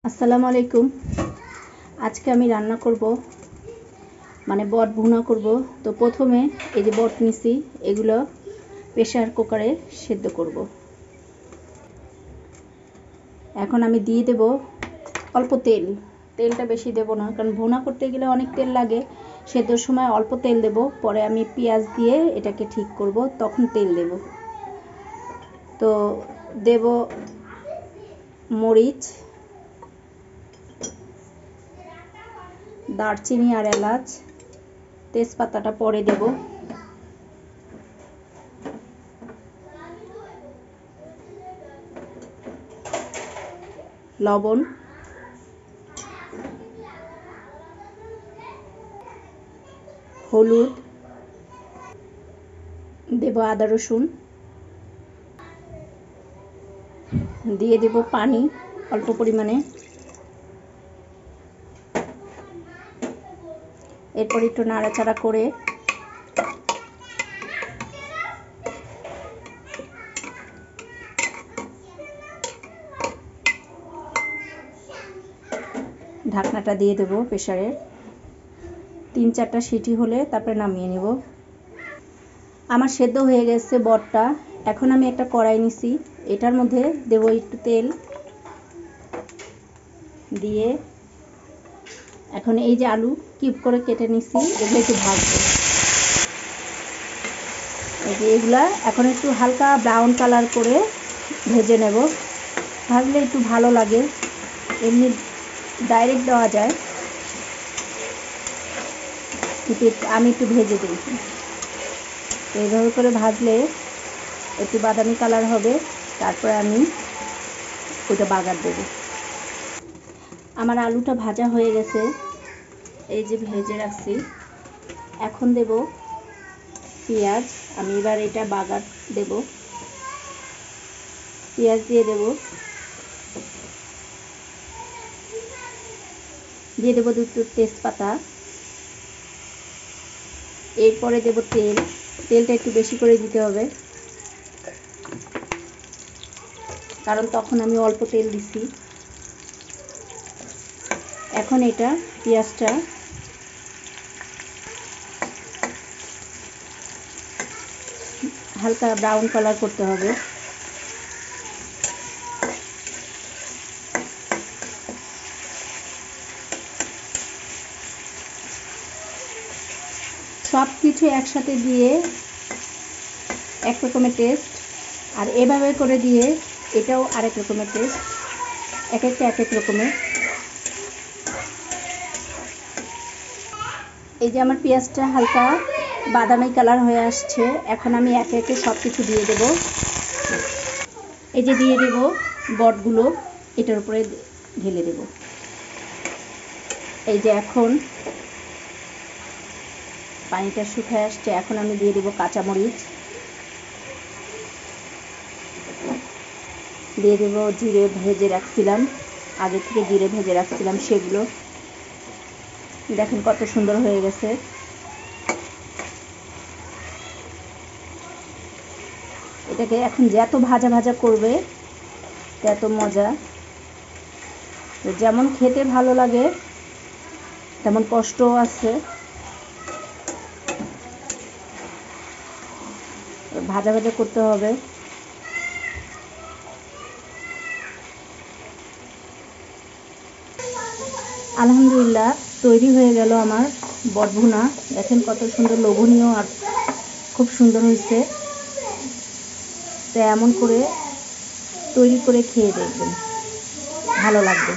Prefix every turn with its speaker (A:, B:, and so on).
A: আসসালামু আলাইকুম। আজকে আমি রান্না করব মানে বট ভুনা করব। তো প্রথমে এই যে বট নিছি, এগুলো প্রেসার কুকারে সেদ্ধ করব। এখন আমি দিয়ে দেব অল্প তেল। তেলটা বেশি দেব না, কারণ ভুনা করতে গেলে অনেক তেল লাগে। সেদ্ধর সময় অল্প তেল দেব, পরে আমি পেঁয়াজ দিয়ে এটাকে ঠিক করব, তখন তেল দেব। তো দেব মরিচ, দারচিনি আর এলাচ, তেজপাতাটা পরে দেব। লবণ, হলুদ দেব, আদা রসুন দিয়ে দেব, পানি অল্প পরিমাণে। এরপর একটু নাড়াচাড়া করে ঢাকনাটা দিয়ে দেব প্রেসারের। 3-4টা সিটি হলে তারপরে নামিয়ে নেব। আমার সেদ্ধ হয়ে গেছে বটটা। এখন আমি একটা কড়াই নিছি, এটার মধ্যে দেব একটু তেল দিয়ে এখন এই যে আলু কিউব করে কেটে নিছি, এগুলো একটু ভাজবো। এই যে এগুলা এখন একটু হালকা ব্রাউন কালার করে ভেজে নেব। ভাজলে একটু ভালো লাগে, এমনি ডাইরেক্ট দেওয়া যায়, কিন্তু আমি একটু ভেজে দিই। এইভাবে করে ভাজলে একটু বাদামি কালার হবে, তারপরে আমি ওটা বাগার দেব। আমার আলুটা ভাজা হয়ে গেছে, এই যে ভেজে রাখছি। এখন দেব পেঁয়াজ। আমি এবার এটা বাগার দেব। পেঁয়াজ দিয়ে দেব, দিয়ে দেবো দুটো তেজপাতা। এরপরে দেব তেল। তেলটা একটু বেশি করে দিতে হবে, কারণ তখন আমি অল্প তেল দিছি। এখন এটা পেঁয়াজটা হালকা ব্রাউন কালার করতে হবে। সব কিছু একসাথে দিয়ে এক রকমের টেস্ট, আর এভাবে করে দিয়ে এটাও আরেক রকমের টেস্ট। এক একটা এক এক রকমের। এই যে আমার পেঁয়াজটা হালকা বাদামি কালার হয়ে আসছে, এখন আমি একে একে সব কিছু দিয়ে দেব। এই যে দিয়ে দেব বটগুলো, এটার উপরে ঢেলে দেব। এই যে এখন পানিটা শুকিয়ে আসছে, এখন আমি দিয়ে দেব কাঁচামরিচ, দিয়ে দেব জিরে ভেজে রাখছিলাম, আগে থেকে জিরে ভেজে রাখছিলাম সেগুলো। দেখেন কত সুন্দর হয়ে গেছে। এটাকে এখন যত ভাজা ভাজা করবে তত মজা। যেমন খেতে ভালো লাগে তেমন কষ্টও আছে। ভাজা ভাজা করতে হবে। আলহামদুলিল্লাহ, তৈরি হয়ে গেল আমার বট ভুনা। দেখেন কত সুন্দর, লোভনীয় আর খুব সুন্দর হয়েছে। তো এমন করে তৈরি করে খেয়ে দেখবেন, ভালো লাগবে।